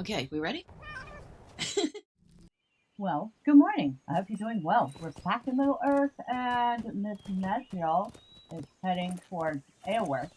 Okay, we ready? Well, good morning. I hope you're doing well. We're back in Middle Earth, and Miss Mesriel is heading towards Eaworth,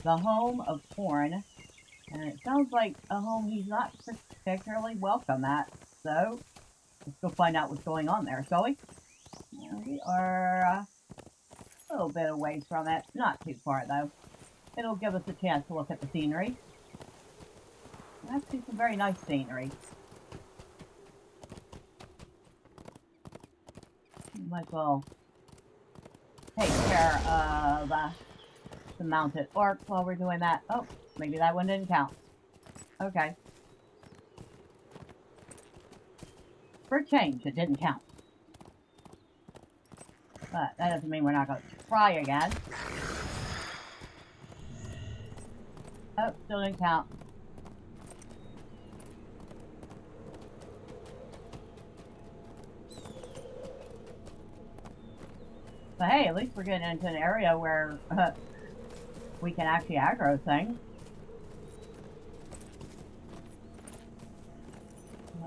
the home of Horn, and it sounds like a home he's not particularly welcome at. So let's go find out what's going on there, shall we? We are a little bit away from it, not too far though. It'll give us a chance to look at the scenery. Actually, some very nice scenery. Might as well take care of the mounted orc while we're doing that. Oh, maybe that one didn't count. Okay. For a change, it didn't count. But that doesn't mean we're not going to try again. Oh, still didn't count. But hey, at least we're getting into an area where we can actually aggro things.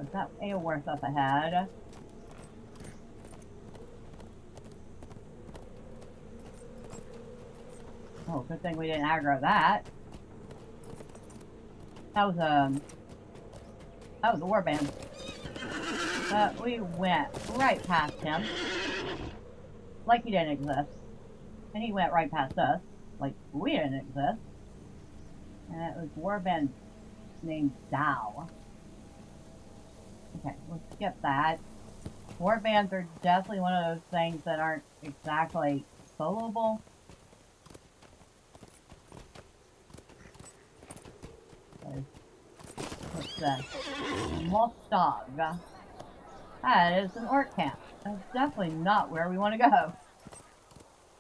Is that Eaworth up ahead? Oh, good thing we didn't aggro that. That was a warband. We went right past him, like he didn't exist, and he went right past us, like we didn't exist. And it was warband named Dow. Okay, let's skip that. Warbands are definitely one of those things that aren't exactly soloable. What's this? Mostag. That is an orc camp. That's definitely not where we want to go.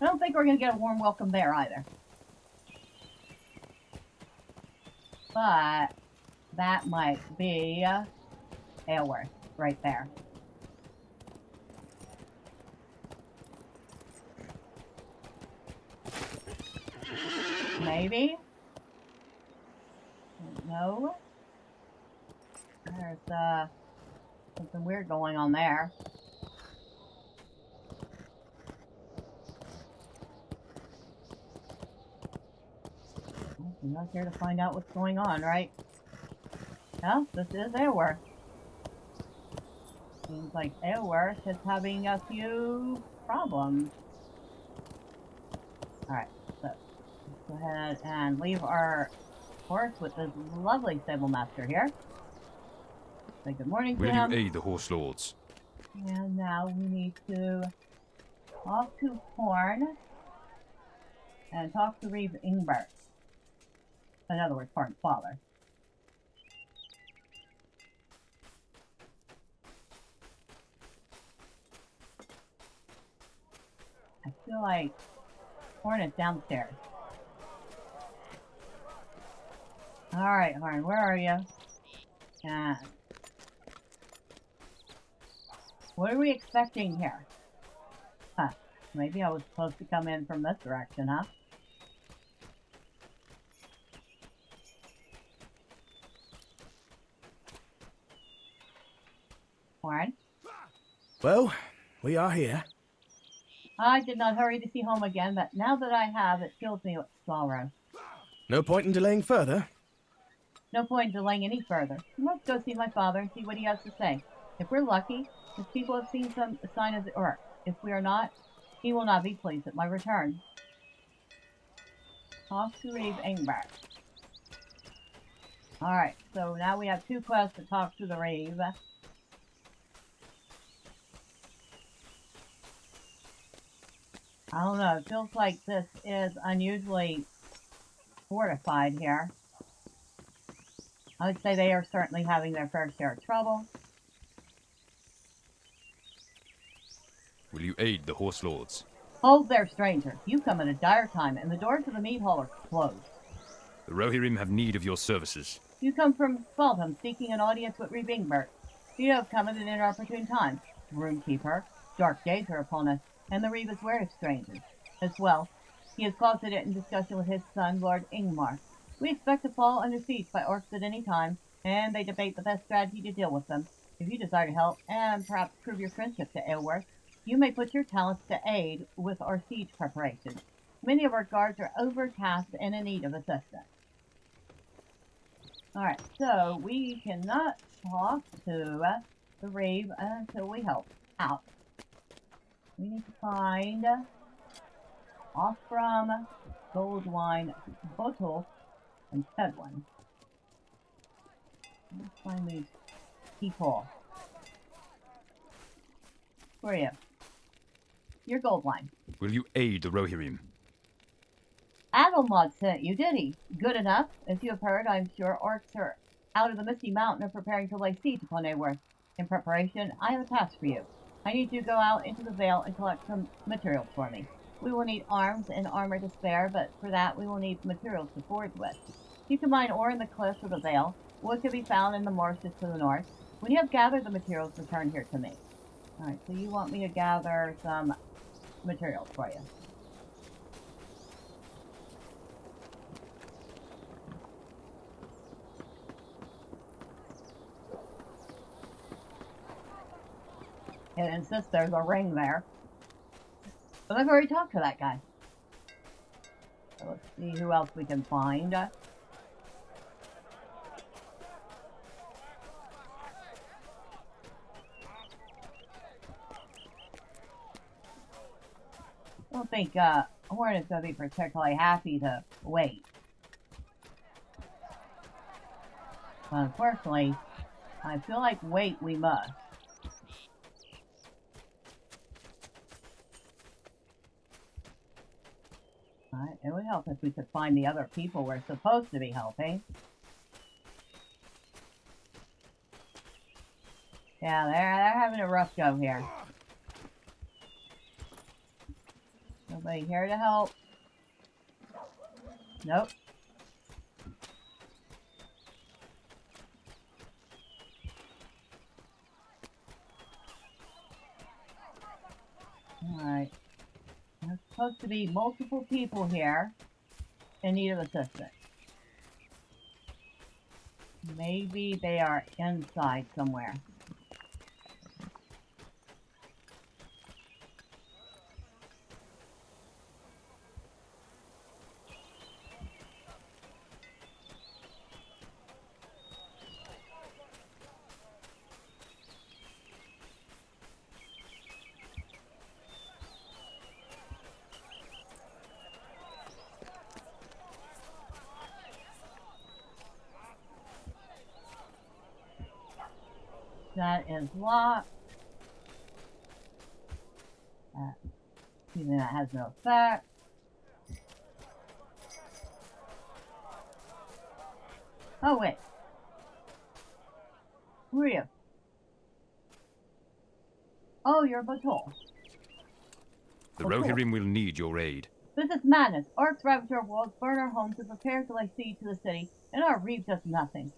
I don't think we're going to get a warm welcome there either. But that might be Eaworth right there. Maybe? No? There's something weird going on there. You're not here to find out what's going on, right? No, this is Eaworth. Seems like Eaworth is having a few problems. Alright, so let's go ahead and leave our horse with this lovely stable master here. Say good morning to Will you him. aid the horse lords? And now we need to talk to Horn and talk to Reeve Ingbert. In other words, Horn's father. I feel like Horn is downstairs. Alright, Horn, where are you? And what are we expecting here? Huh. Maybe I was supposed to come in from this direction, huh? Horn? Well, we are here. I did not hurry to see home again, but now that I have, it fills me with sorrow. No point in delaying further. No point in delaying any further. Let's go see my father and see what he has to say. If we're lucky, his people have seen some sign of the orc. If we are not, he will not be pleased at my return. Talk to Reeve Ingbert. Alright, so now we have two quests to talk to the Reeve. I don't know, it feels like this is unusually fortified here. I would say they are certainly having their fair share of trouble. Will you aid the horse lords? Hold there, stranger. You come at a dire time, and the doors of the mead hall are closed. The Rohirrim have need of your services. You come from Faldham, seeking an audience with Reeve Ingbert. You have come at an inopportune time. Roomkeeper, dark days are upon us, and the Reeve is wary of strangers. As well, he is closeted in discussion with his son, Lord Ingmar. We expect to fall under siege by orcs at any time, and they debate the best strategy to deal with them. If you desire to help and perhaps prove your friendship to Eaworth, you may put your talents to aid with our siege preparations. Many of our guards are overtasked and in need of assistance. Alright, so we cannot talk to the Reeve until we help out. We need to find off from gold wine bottle and Edwin. Let's find these people. Who are you? You're gold wine. Will you aid the Rohirrim? Adelmod sent you, did he? Good enough. As you have heard, I'm sure orcs are out of the Misty Mountain and preparing to lay siege upon Eaworth. In preparation, I have a task for you. I need you to go out into the Vale and collect some materials for me. We will need arms and armor to spare, but for that we will need materials to forge with. You can mine ore in the cliffs of the Vale. Wood can be found in the marshes to the north. When you have gathered the materials, return here to me. Alright, so you want me to gather some materials for you. It insists there's a ring there. But I've already talked to that guy. So let's see who else we can find. I don't think Horn is going to be particularly happy to wait. But unfortunately, I feel like wait we must. Alright, it would help if we could find the other people we're supposed to be helping. Yeah, they're having a rough go here. Nobody here to help? Nope. Alright. There's supposed to be multiple people here in need of assistance. Maybe they are inside somewhere. That is locked. Even that has no effect. Oh, wait. Who are you? Oh, you're a Batul. The Rohirrim will need your aid. This is madness. Orcs ravage our world, burn our homes, and prepare to lay siege to the city, and our Reeve does nothing.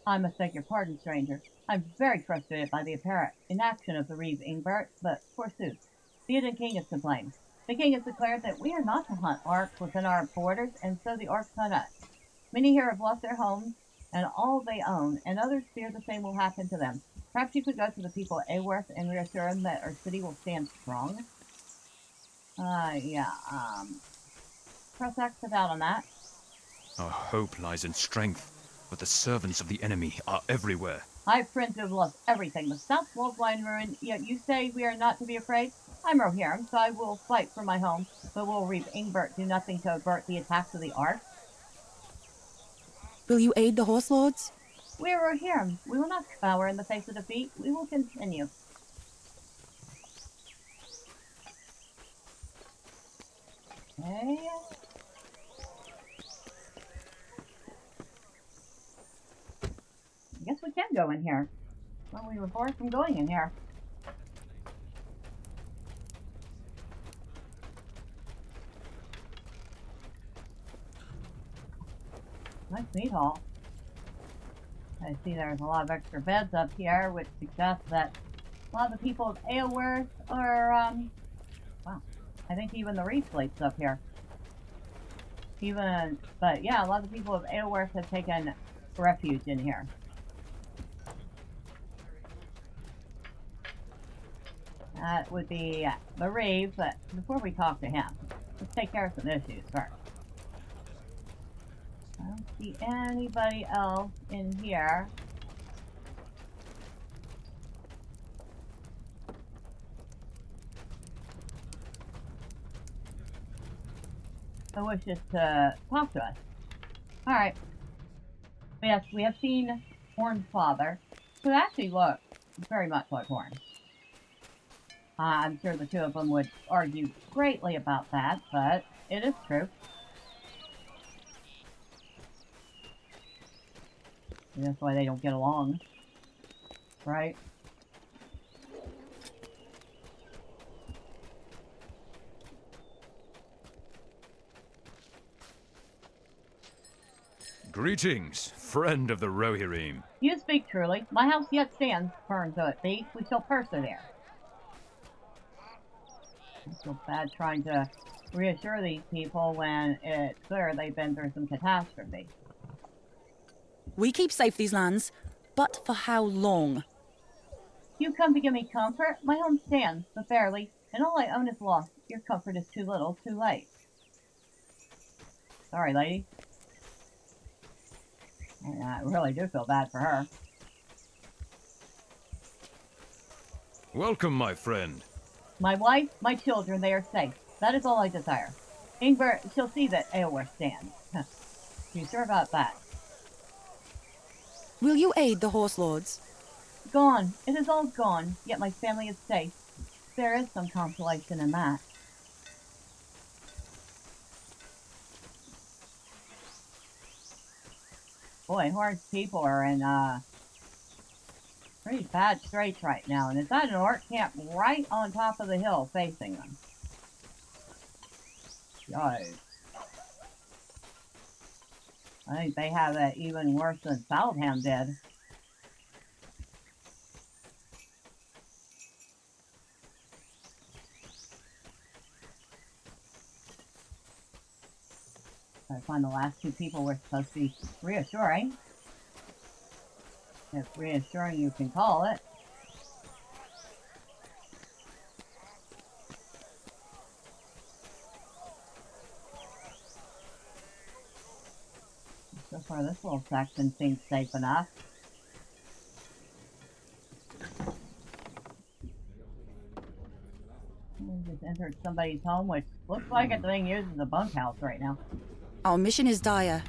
I must beg your pardon, stranger. I'm very frustrated by the apparent inaction of the Reeve Ingbert, but forsooth, the Eden King is to blame. The king has declared that we are not to hunt orcs within our borders, and so the orcs hunt us. Many here have lost their homes and all they own, and others fear the same will happen to them. Perhaps you could go to the people of Eaworth and reassure them that our city will stand strong? Yeah, press X to doubt on that. Our hope lies in strength, but the servants of the enemy are everywhere. I have friends who have lost everything. The South Walls lie in ruin, yet you say we are not to be afraid? I'm Rohan, so I will fight for my home, but will Reeve Ingbert do nothing to avert the attacks of the Ark? Will you aid the Horse Lords? We are Rohan. We will not cower in the face of defeat. We will continue. Okay. I guess we can go in here. Well, we were barred from going in here. Nice meat hall. I see there's a lot of extra beds up here, which suggests that a lot of the people of Eaworth are, wow. I think even the Reeve fleet's up here. But yeah, a lot of the people of Eaworth have taken refuge in here. That would be Marie, but before we talk to him, let's take care of some issues first. I don't see anybody else in here. Who wishes to talk to us? Alright. Yes, we have seen Horn's father, who actually looks very much like Horn. I'm sure the two of them would argue greatly about that, but it is true. And that's why they don't get along, right? Greetings, friend of the Rohirrim. You speak truly. My house yet stands, firm though it be. We shall persevere. I feel bad trying to reassure these people when it's clear they've been through some catastrophe. We keep safe these lands, but for how long? You come to give me comfort? My home stands, but barely, and all I own is lost. Your comfort is too little, too late. Sorry, lady. I really do feel bad for her. Welcome, my friend. My wife, my children, they are safe. That is all I desire. Ingvar shall see that Eaworth stands. You sure about that? Will you aid the horse lords? Gone. It is all gone, yet my family is safe. There is some consolation in that. Boy, Horn's people are in pretty bad straits right now, and it's at an orc camp right on top of the hill facing them. Yikes. I think they have it even worse than Faldham did. I find the last two people were supposed to be reassuring. If reassuring you can call it. So far this little section seems safe enough. We just entered somebody's home, which looks like it's being used as a bunkhouse right now. Our mission is dire.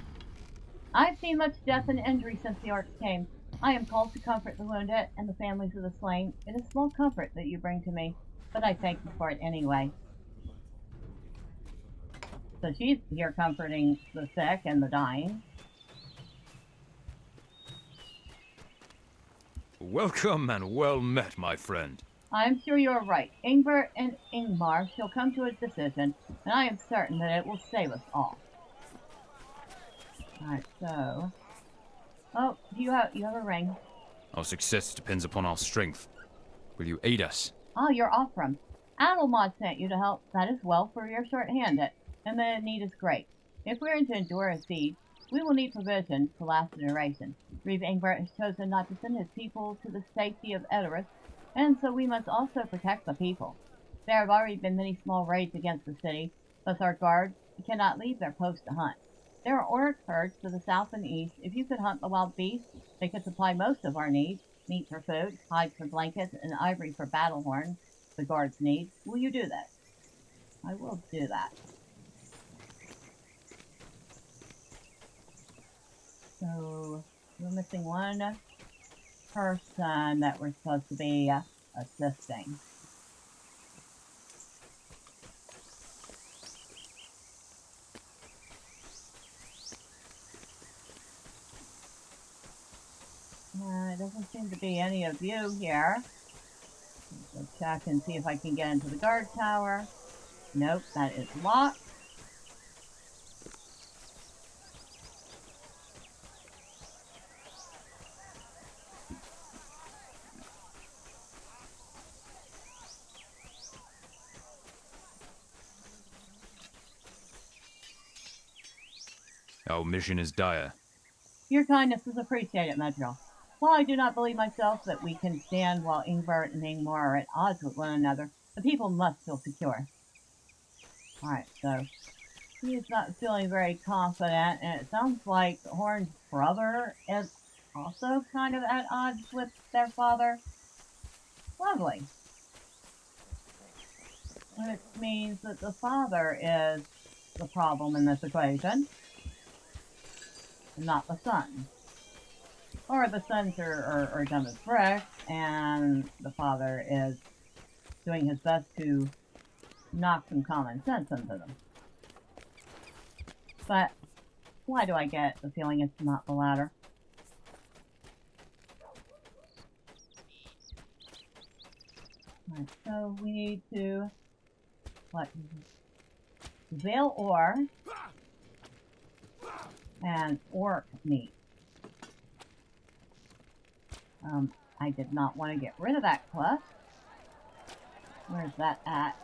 I've seen much death and injury since the orcs came. I am called to comfort the wounded and the families of the slain. It is small comfort that you bring to me, but I thank you for it anyway. So she's here comforting the sick and the dying. Welcome and well met, my friend. I am sure you are right. Ingvar and Ingmar shall come to a decision, and I am certain that it will save us all. Alright, so... Oh, you have a ring. Our success depends upon our strength. Will you aid us? Ah, you're Othram. Adelmod sent you to help. That is well, for you're short-handed, and the need is great. If we're to endure a siege, we will need provision to last a duration. Reeve Ingvar has chosen not to send his people to the safety of Eaworth, and so we must also protect the people. There have already been many small raids against the city, thus our guards cannot leave their post to hunt. There are orc herds to the south and east. If you could hunt the wild beasts, they could supply most of our needs. Meat for food, hides for blankets, and ivory for battle horns the guards need. Will you do that? I will do that. So, we're missing one person that we're supposed to be assisting. It doesn't seem to be any of you here. Go check and see if I can get into the guard tower. Nope, that is locked. Our mission is dire. Your kindness is appreciated, Medril. While I do not believe myself that we can stand while Eaworth and Ingmar are at odds with one another, the people must feel secure. Alright, so he is not feeling very confident, and it sounds like Horn's brother is also kind of at odds with their father. Lovely. Which means that the father is the problem in this equation, not the son. Or the sons are dumb as bricks, and the father is doing his best to knock some common sense into them. But why do I get the feeling it's not the latter? Right, so we need to veil ore and orc meat. I did not want to get rid of that cliff. Where's that at?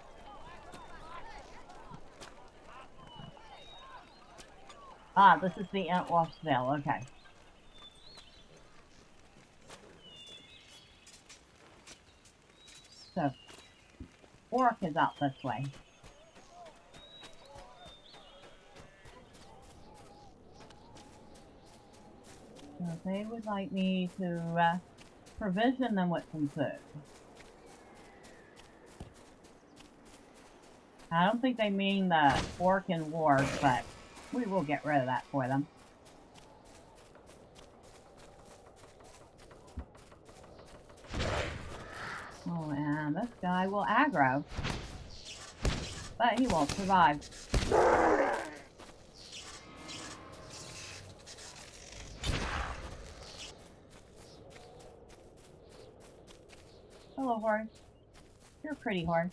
Ah, this is the Entwolf's Veil, okay. So, orc is out this way. So they would like me to provision them with some food. I don't think they mean the orc and ward, but we will get rid of that for them. Oh, and this guy will aggro. But he won't survive. Hello, horse. You're a pretty horse.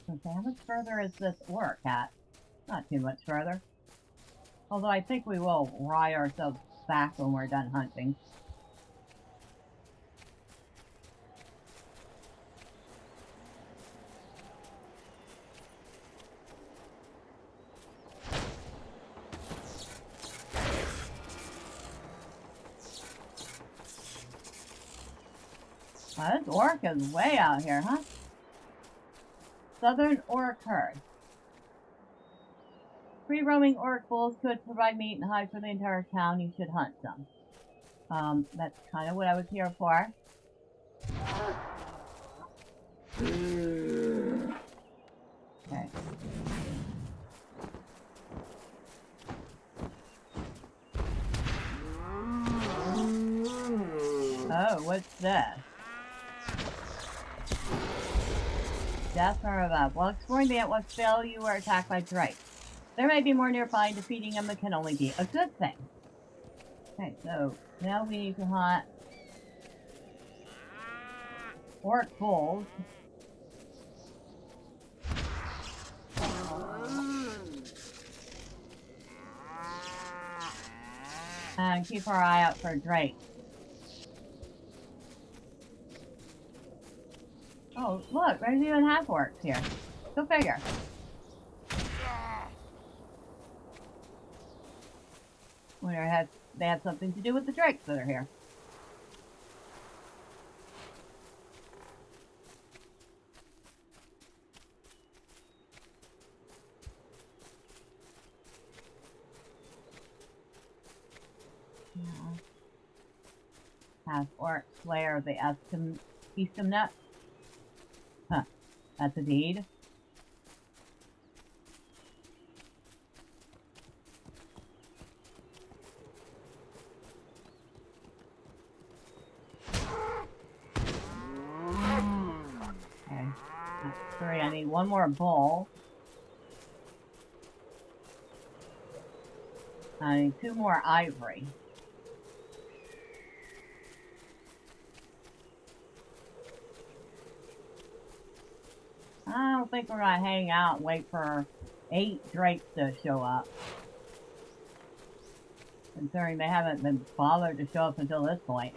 Okay, how much further is this orc at? Not too much further. Although I think we will ride ourselves back when we're done hunting. Wow, this orc is way out here, huh? Southern orc herd. Free roaming orc bulls could provide meat and hide for the entire town. You should hunt some. That's kind of what I was here for. Okay. Oh, what's this? Death or above. While exploring the Entwolf's Veil, you were attacked by drakes. There may be more nearby, and defeating them can only be a good thing. Okay, so now we need to hunt orc bulls. And keep our eye out for drakes. Oh, look, there's even half orcs here. Go figure. Wonder if they have something to do with the drakes that are here. Yeah. Half orc slayer of the Estimnut. Huh, that's a deed. Okay, that's 3. I need one more bull. I need 2 more ivory. I don't think we're gonna hang out and wait for 8 drakes to show up. Considering they haven't been bothered to show up until this point.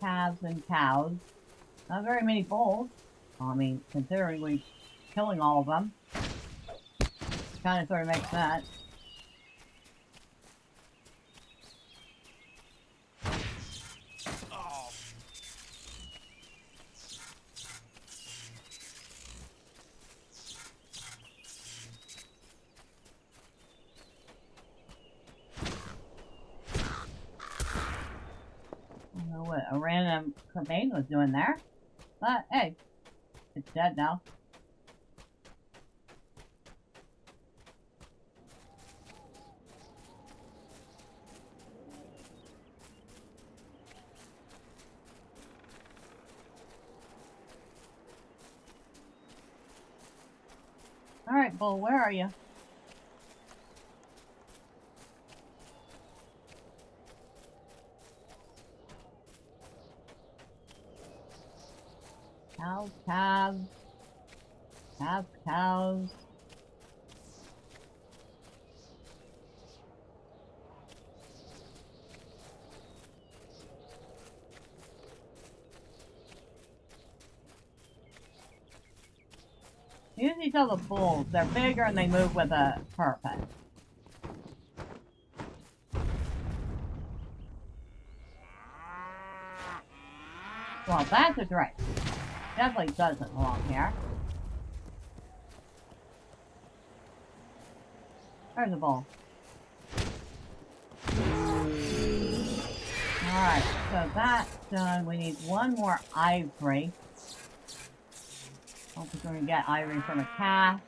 calves and cows. Not very many bulls. I mean, considering we're killing all of them. Kind of sort of makes sense. I don't know what a random Corbane was doing there. But hey, it's dead now. Alright, Bull, where are you? Cows, calves. Calves, cows. Usually tell the bulls they're bigger and they move with a purpose. Well, that's a drake. Definitely doesn't belong here. There's a bull. Alright, so that's done. We need one more ivory. I don't think we're gonna get ivory from a calf.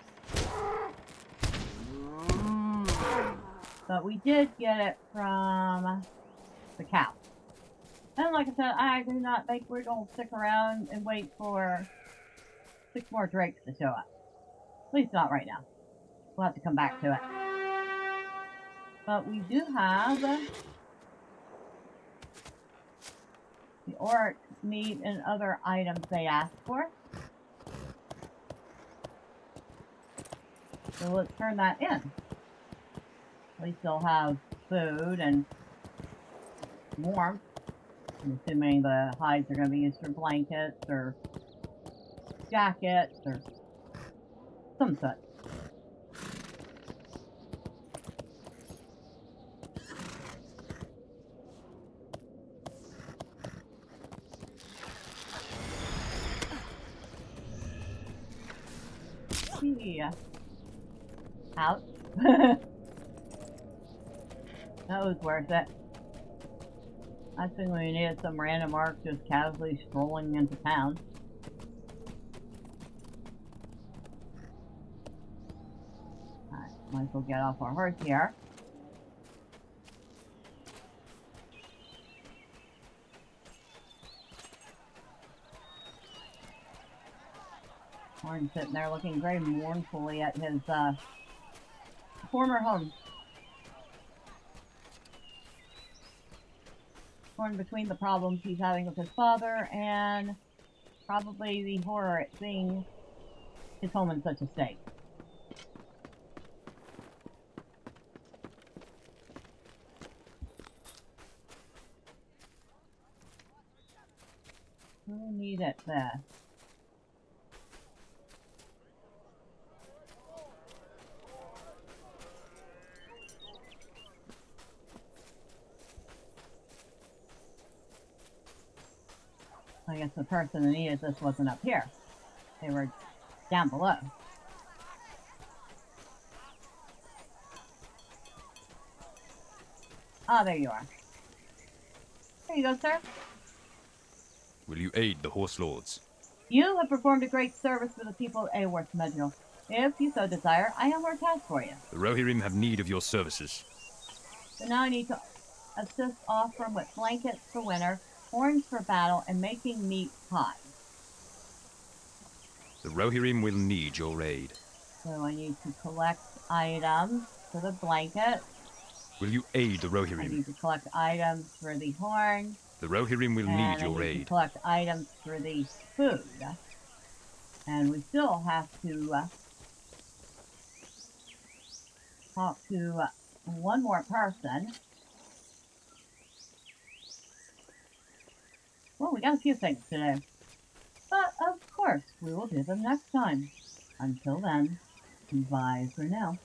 But we did get it from the cow. And like I said, I do not think we're gonna stick around and wait for 6 more drakes to show up. At least not right now. We'll have to come back to it. But we do have the orc meat and other items they asked for. So let's turn that in. At least they'll have food and warmth. I'm assuming the hides are going to be used for blankets or jackets or some such. Yeah. Ouch. That was worth it. I think we needed some random orc just casually strolling into town. Alright, might as well get off our horse here. Horn sitting there looking very mournfully at his former home. Torn between the problems he's having with his father and probably the horror at seeing his home in such a state. Who need it there? I guess the person who needed this wasn't up here. They were down below. Ah, there you are. There you go, sir. Will you aid the horse lords? You have performed a great service for the people of Eaworth, Medjol. If you so desire, I have more tasks for you. The Rohirrim have need of your services. So now I need to assist Offram with blankets for winter, horns for battle, and making meat pies. The Rohirrim will need your aid. So I need to collect items for the blanket. Will you aid the I Rohirrim? need to collect items for the horn. The Rohirrim will And need I your need to aid. collect items for the food. And we still have to talk to one more person. Well, we got a few things today. But of course, we will do them next time. Until then, bye for now.